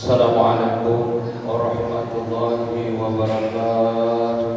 Assalamualaikum warahmatullahi wabarakatuh.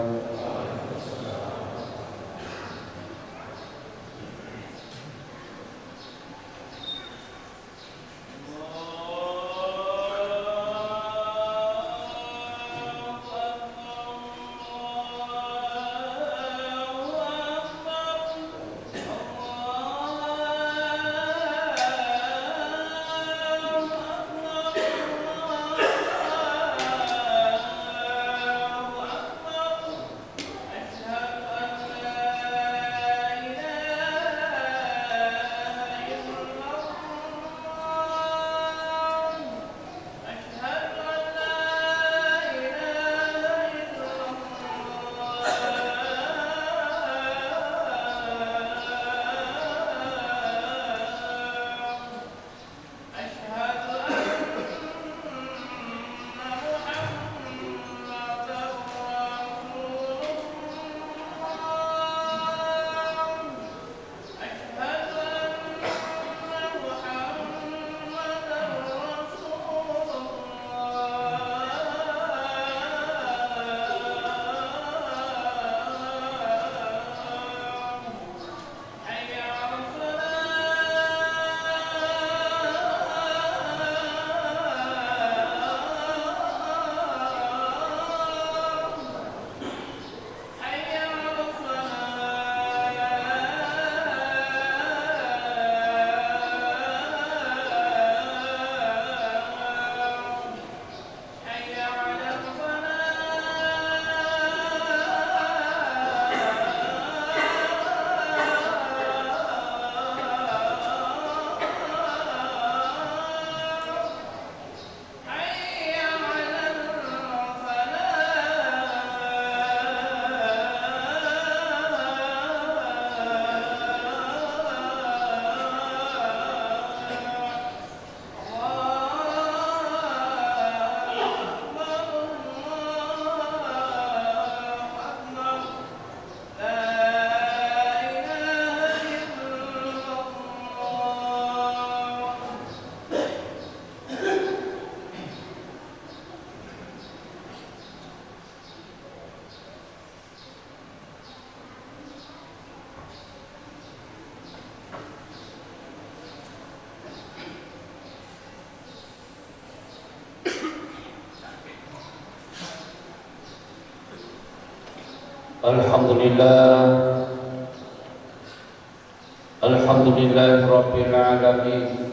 Alhamdulillah Rabbil Alamin,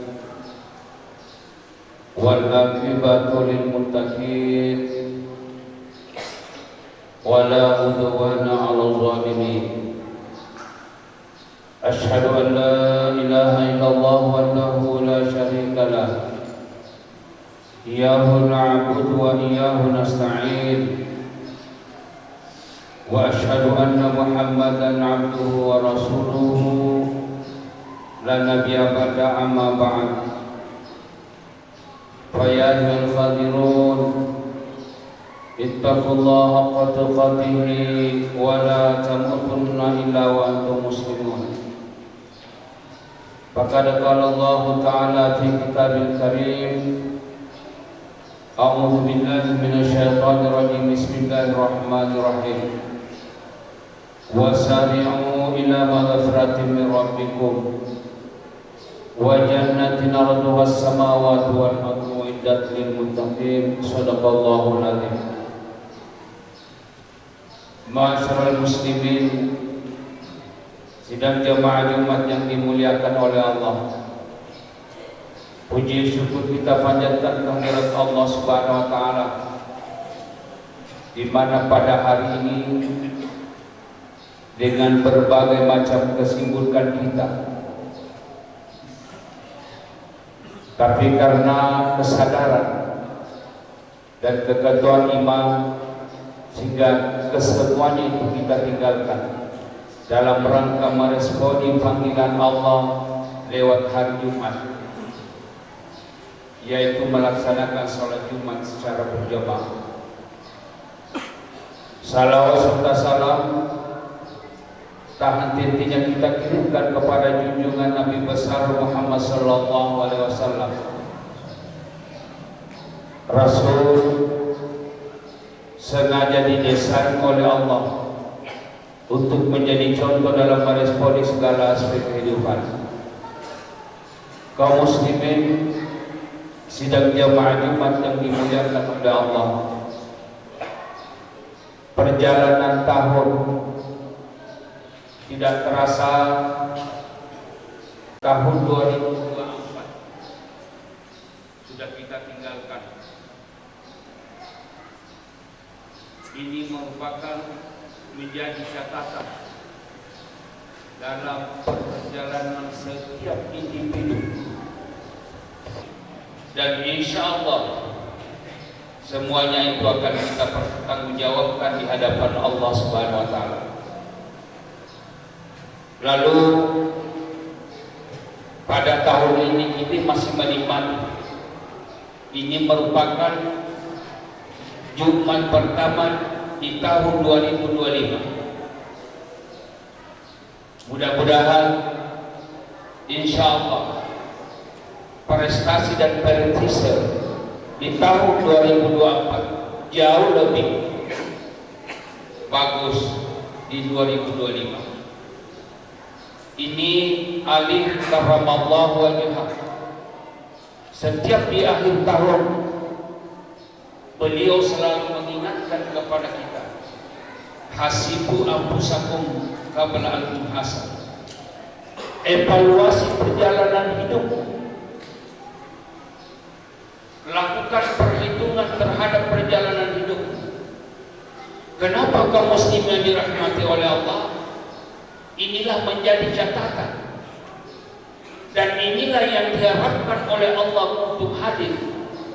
wal aqibatu lil muttaqin, wa la udwana 'alal zalimin. Asyhadu an la ilaha illallah wahdahu la syarika lah, iyyahu na'budu wa iyyahu nasta'in. Wa asyhadu anna Muhammadan 'abduhu wa rasuluhu la nabiyya ba'da, amma ba'd. Fa ya ayyuhal khadirun ittaqullaha haqqa tuqatih wa la tamutunna illa wa antum muslimun. Faqad qala Allah ta'ala fi kitabil karim, a'udzu billahi minasy syaithanir rajim, bismillahirrahmanirrahim. Wasari'u ila maghfiratin min rabbikum wa jannatin 'arduha as-samawati wal ardu uiddat lil muttaqin. Shadaqallahul azim. Ma'asyiral muslimin, sidang jamaah Jumat yang dimuliakan oleh Allah, puji syukur kita panjatkan kehadirat Allah Subhanahu wa taala, di mana pada hari ini dengan berbagai macam kesibukan kita, tapi karena kesadaran dan keketuaan iman, sehingga kesemuanya itu kita tinggalkan dalam rangka meresponi panggilan Allah lewat hari Jumat, yaitu melaksanakan sholat Jumat secara berjamaah. Salawat serta salam tak henti-hentinya kita kirimkan kepada junjungan Nabi besar Muhammad sallallahu alaihi wasallam, Rasul sengaja didesain oleh Allah untuk menjadi contoh dalam meresponi segala aspek kehidupan. Kaum muslimin sidang jamaah Jumat yang dimuliakan oleh Allah, perjalanan tahun tidak terasa tahun 2024 sudah kita tinggalkan. Ini merupakan menjadi catatan dalam perjalanan setiap individu, dan insya Allah semuanya itu akan kita pertanggungjawabkan di hadapan Allah Subhanahu wa Ta'ala. Lalu pada tahun ini kita masih menikmati. Ini merupakan Jumat pertama di tahun 2025. Mudah-mudahan insya Allah prestasi dan presentasi di tahun 2024 jauh lebih bagus di 2025. Ini alih karamallahu wajhah. Setiap di akhir tahun beliau selalu mengingatkan kepada kita, hasibu anfusakum qabla an tuhasab. Evaluasi perjalanan hidup, lakukan perhitungan terhadap perjalanan hidup. Kenapa kaum muslim yang dirahmati oleh Allah? Inilah menjadi catatan, dan inilah yang diharapkan oleh Allah untuk hadir,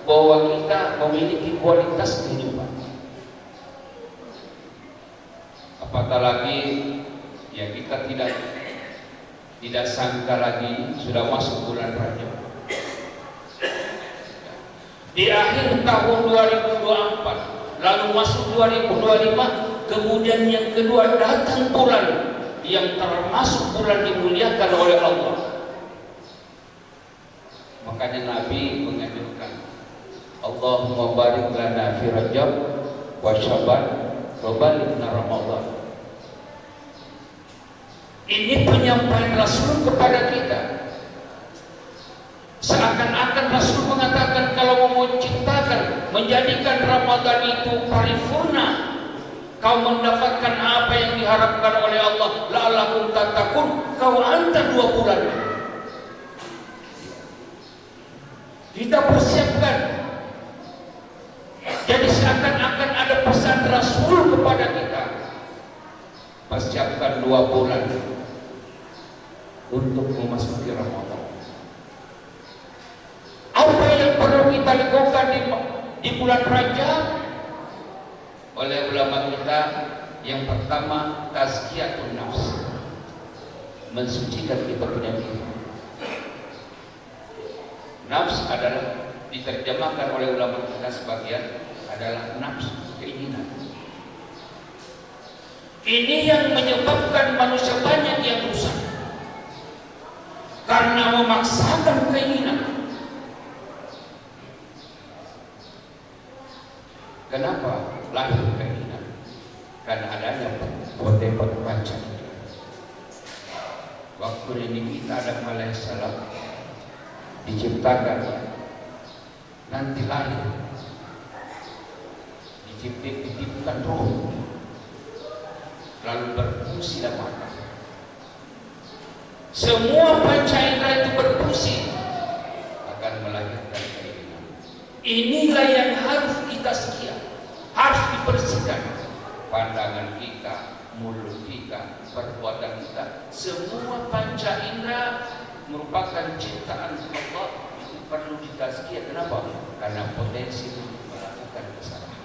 bahwa kita memiliki kualitas kehidupan. Apatah lagi ya, kita tidak sangka lagi sudah masuk bulan Rajab. Di akhir tahun 2024 lalu masuk 2025, kemudian yang kedua datang bulan yang termasuk bulan dimuliakan oleh Allah. Makanya Nabi menganjurkan, Allahumma barik lana fi Rajab wa Syaban wa balighna Ramadan. Ini penyampaian Rasul kepada kita. Seakan-akan Rasul mengatakan kalau mau menciptakan, menjadikan Ramadan itu paripurna, kau mendapatkan apa yang diharapkan oleh Allah, la'allakum tattaqun, kau antar 2 bulan. Kita persiapkan. Jadi seakan-akan ada pesan Rasul kepada kita, persiapkan 2 bulan untuk memasuki Ramadan. Apa yang perlu kita lakukan di bulan Rajab? Oleh ulama kita, yang pertama tazkiyatun nafs, mensucikan kita punya diri. Nafs adalah diterjemahkan oleh ulama kita sebagian adalah nafs, keinginan. Ini yang menyebabkan manusia banyak yang rusak karena memaksakan keinginan. Kenapa lahir keinginan? Karena adanya poten-poten panca. Waktu ini kita Adam alaihissalam diciptakan, nanti lahir, diciptakan roh, lalu berfungsi dan mata. Semua panca indera itu berfungsi akan melahirkan keinginan. Inilah yang harus kita sekian, harus dibersihkan. Pandangan kita, mulut kita, perbuatan kita, semua panca indera merupakan ciptaan Allah, itu perlu ditazkiyah. Kenapa? Karena potensi untuk melakukan kesalahan.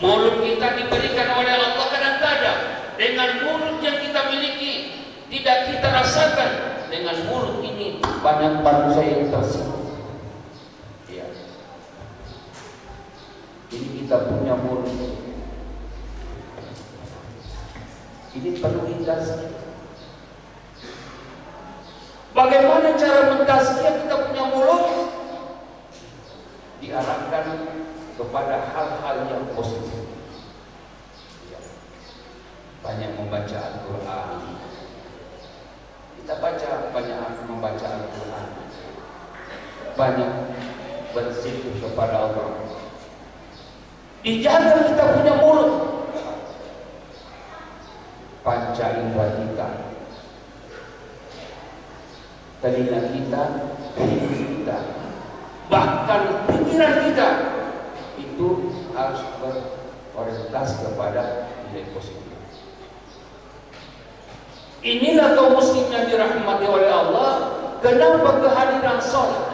Mulut kita diberikan oleh Allah kadang-kadang dengan mulut yang kita miliki tidak kita rasakan. Dengan mulut ini banyak manusia yang tersinggung. Ya. Ini kita punya mulut. Ini perlu ditazkiyah. Bagaimana cara mentazkiyah kita punya mulut? diarahkan kepada hal-hal yang positif. Ya. Banyak membaca Al-Quran. Kita banyak membaca Al-Quran. Banyak berzikir kepada Allah. Dijaga kita punya mulut, panca indera kita, telinga kita, hidung kita, bahkan pikiran kita itu harus berorientasi kepada nilai positif. Inilah kaum muslim yang dirahmati oleh Allah. Kenapa kehadiran sholat?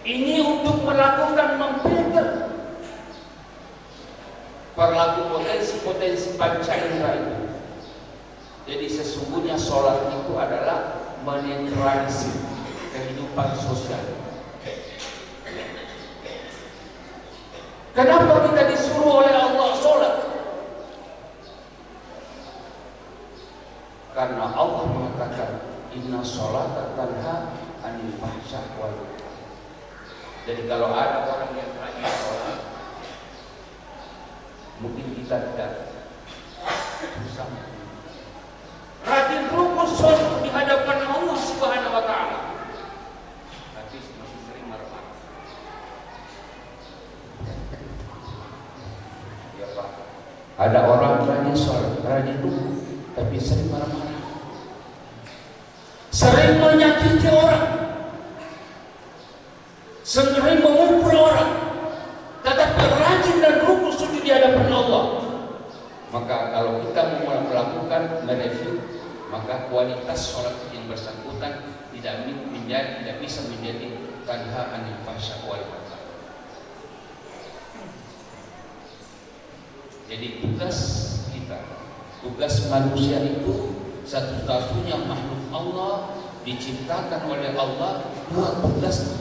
Ini untuk melakukan memfilter perilaku potensi-potensi panca indera itu. Jadi sesungguhnya sholat itu adalah menetralisir kehidupan sosial. Kenapa kita disuruh oleh Allah sholat? Karena Allah mengatakan inna sholata tanha anil fahsya wal munkar. Jadi kalau ada orang yang rajin sholat, mungkin kita tidak susah. Rajin rukun sholat di hadapan Allah Subhanahu wa Ta'ala, tapi masih sering marah-marah. Ya Pak, ada orang rajin sholat, rajin rukun, tapi sering marah-marah, sering menyakiti orang, sering memukul orang, tetapi rajin dan rukun sujud di hadapan Allah. Maka kalau kita mau melakukan mereview, maka kualitas sholat yang bersangkutan tidak bisa menjadi tanha anil fahsya wal munkar. Jadi tugas kita, tugas manusia itu satu-satunya makhluk Allah, diciptakan oleh Allah, dua tugas.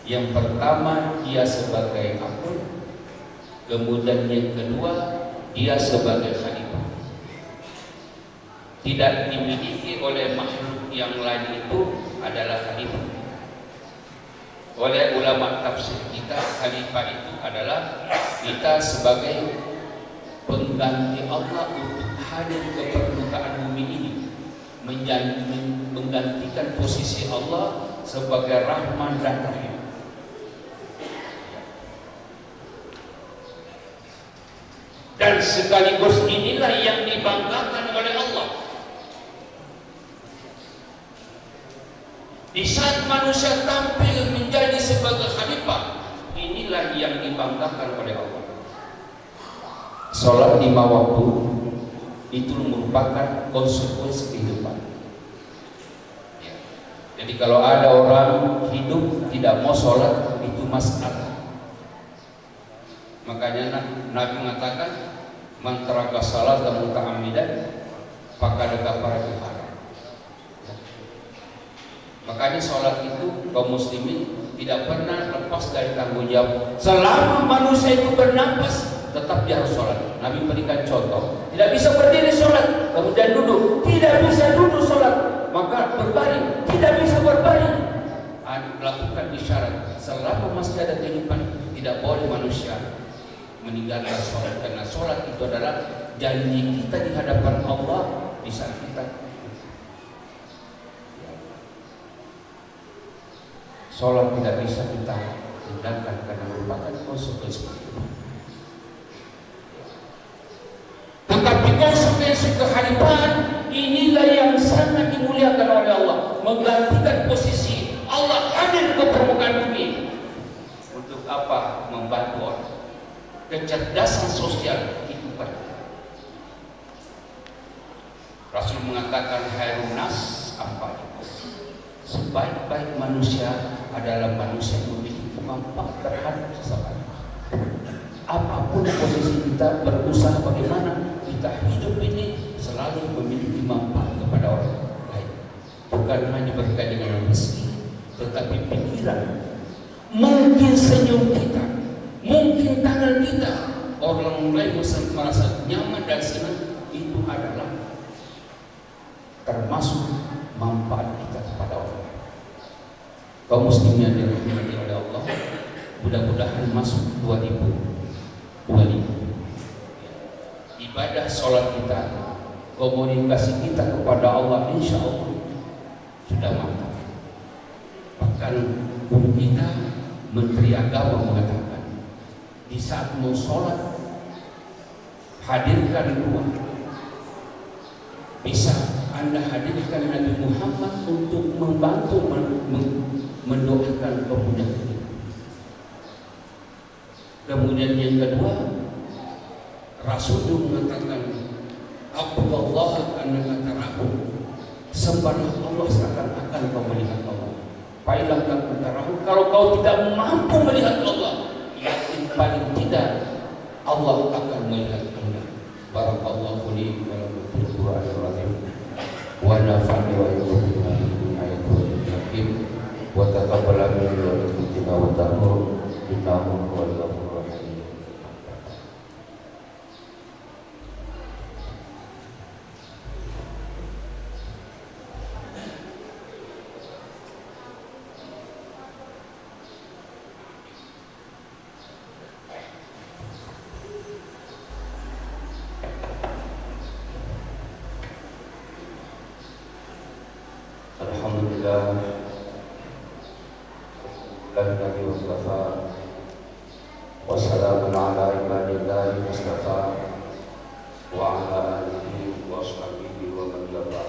Yang pertama, dia sebagai abd, kemudian yang kedua, dia sebagai khalifah. Tidak dimiliki oleh makhluk yang lain itu adalah khalifah. Oleh ulama tafsir kita, khalifah itu adalah kita sebagai pengganti Allah untuk hadir ke permukaan bumi ini, menggantikan posisi Allah sebagai Rahman dan Rahim. Dan sekaligus inilah yang dibanggakan oleh Allah. Di saat manusia tampil menjadi sebagai khalifah, inilah yang dibanggakan oleh Allah. Sholat 5 waktu itu merupakan konsekuensi kehidupan. Ya. Jadi kalau ada orang hidup tidak mau sholat, itu masalah. Makanya Nabi mengatakan man taraka salata muta'ammidan faqad kafara biha. Makanya sholat itu kaum muslimin tidak pernah lepas dari tanggung jawab. Selama manusia itu bernapas, tetap dia harus sholat. Nabi berikan contoh, tidak bisa berdiri sholat kemudian duduk, tidak bisa duduk sholat maka berbaring, tidak bisa berbaring. Lakukan isyarat. Selama masih ada kehidupan, tidak boleh manusia meninggalkan sholat, karena sholat itu adalah janji kita di hadapan Allah di saat kita. Sholat tidak bisa kita tinggalkan karena merupakan konsekuensi kehidupan. Tetapi konsekuensi kehalifan inilah yang sangat dimuliakan oleh Allah, menggantikan posisi Allah hadir ke permukaan bumi. Untuk apa? Membantu orang. Kecerdasan sosial itu penting. Rasul mengatakan khairun nas anfa'uhum. Sebaik-baik manusia adalah manusia yang memiliki manfaat terhadap sesama. Apapun posisi kita, berusaha bagaimana kita hidup ini selalu memiliki manfaat kepada orang lain. Bukan hanya berkaitan dengan rezeki, tetapi pikiran. Mungkin senyum kita, mungkin tangan kita, orang lain merasa nyaman dan senang, itu adalah termasuk manfaat kita kepada orang lain. Kaum muslimin yang dirahmati oleh Allah, mudah-mudahan masuk 2025. Ibadah sholat kita, komunikasi kita kepada Allah insya Allah sudah mantap. Bahkan guru kita, Menteri Agama mengatakan, di saat mau sholat hadirkan dua. Bisa Anda hadirkan Nabi Muhammad untuk membantu mendoakan kemudahan kita. Kemudian yang kedua, Rasulullah mengatakan, Abdullah annaka tarahu, sembahlah Allah seakan-akan kau melihat Allah. Fa'ilam takun tarahu, kalau kau tidak mampu melihat Allah, yakin paling tidak Allah akan melihat Anda. Barakallahu li wa lakum fil Qur'anil azim wa nafa'ani wa iyyakum min ayatil hakim wa taqabbal minni wa minkum tilawatahu innahu huwal ghafurur rahim. Alhamdulillah, Nabi Mustafa, wassalamun ala ibadillahi Mustafa, wa ala alihi wa sahbihi wa man wala.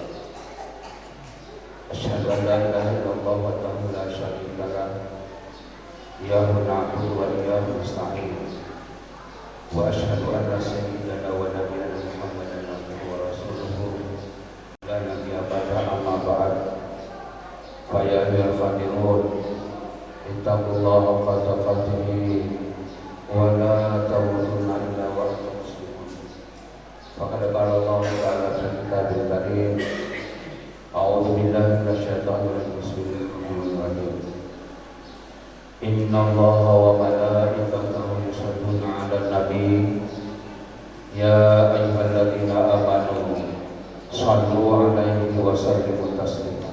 Asyhadu an la ilaha illallah wahdahu la syarika lah, iyyahu na'budu wa iyyahu nasta'in. Wa asyhadu anna sayyidana wa nabiyyana Muhammadan abduhu wa rasuluhu la nabiyya ba'dahu amma ba'd. Faya ayyuhal fadirun, ittaqullaha haqqa tuqatih wa la tamutunna illa wa antum muslimun. Faqad qala Allah ta'ala fi kitabil karim, a'udzu billahi minasyaitonir rajim, bismillahirrahmanirrahim. Innallaha wa malaikatahu yusholluna 'alan nabi, ya ayyuhalladzina amanu shallu 'alaihi wa sallimu taslima.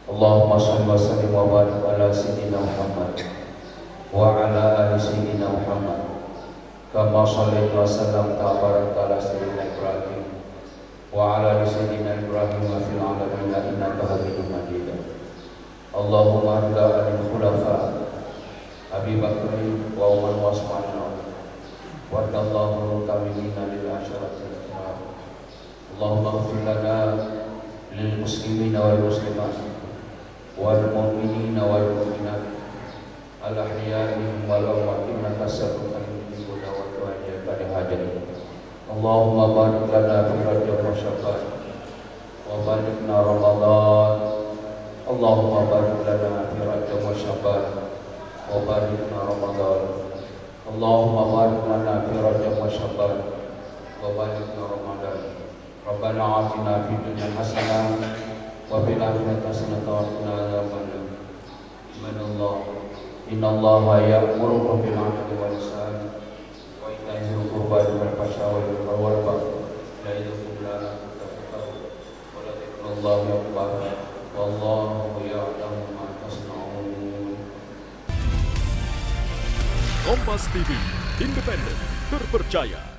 Allahumma shalli wa sallim wa barik ala sayyidina Muhammad wa ala ali sayyidina Muhammad kama shallaita wa sallamta wa barakta ala sayyidina Ibrahim wa ala ali sayyidina Ibrahim wa fil alamin innaka Hamidum Majid. Allahumma arda al khulafa Abi Bakr wa Umar wa Utsman wa radallahu kamilina lil asyaratil kiram. Allahumma ighfir lana lil muslimina wal muslimat wal mu'minina wal mu'minat al ahya'i wal amwat innaka sami'un qarib wa ajabal hajat. Allahumma barik lana fi Rajab wa Sya'ban wa balighna Ramadan. Allahumma barik lana fi Rajab wa Sya'ban wa balighna Ramadan. Allahumma barik lana fi Rajab wa Sya'ban wa balighna Ramadan. Rabbana atina fid dunya hasanah wa fil akhirati hasanatan wa qina adzabannar. Innallaha ya'muru bil 'adli wal ihsan wa ita'i dzil qurba wal fahsya'i wal munkari wal baghi ya'idukum la'allakum tattaqun wa la dzikrullahi akbar wallahu ya'lamu ma tasna'un. Kompas TV, independen, terpercaya.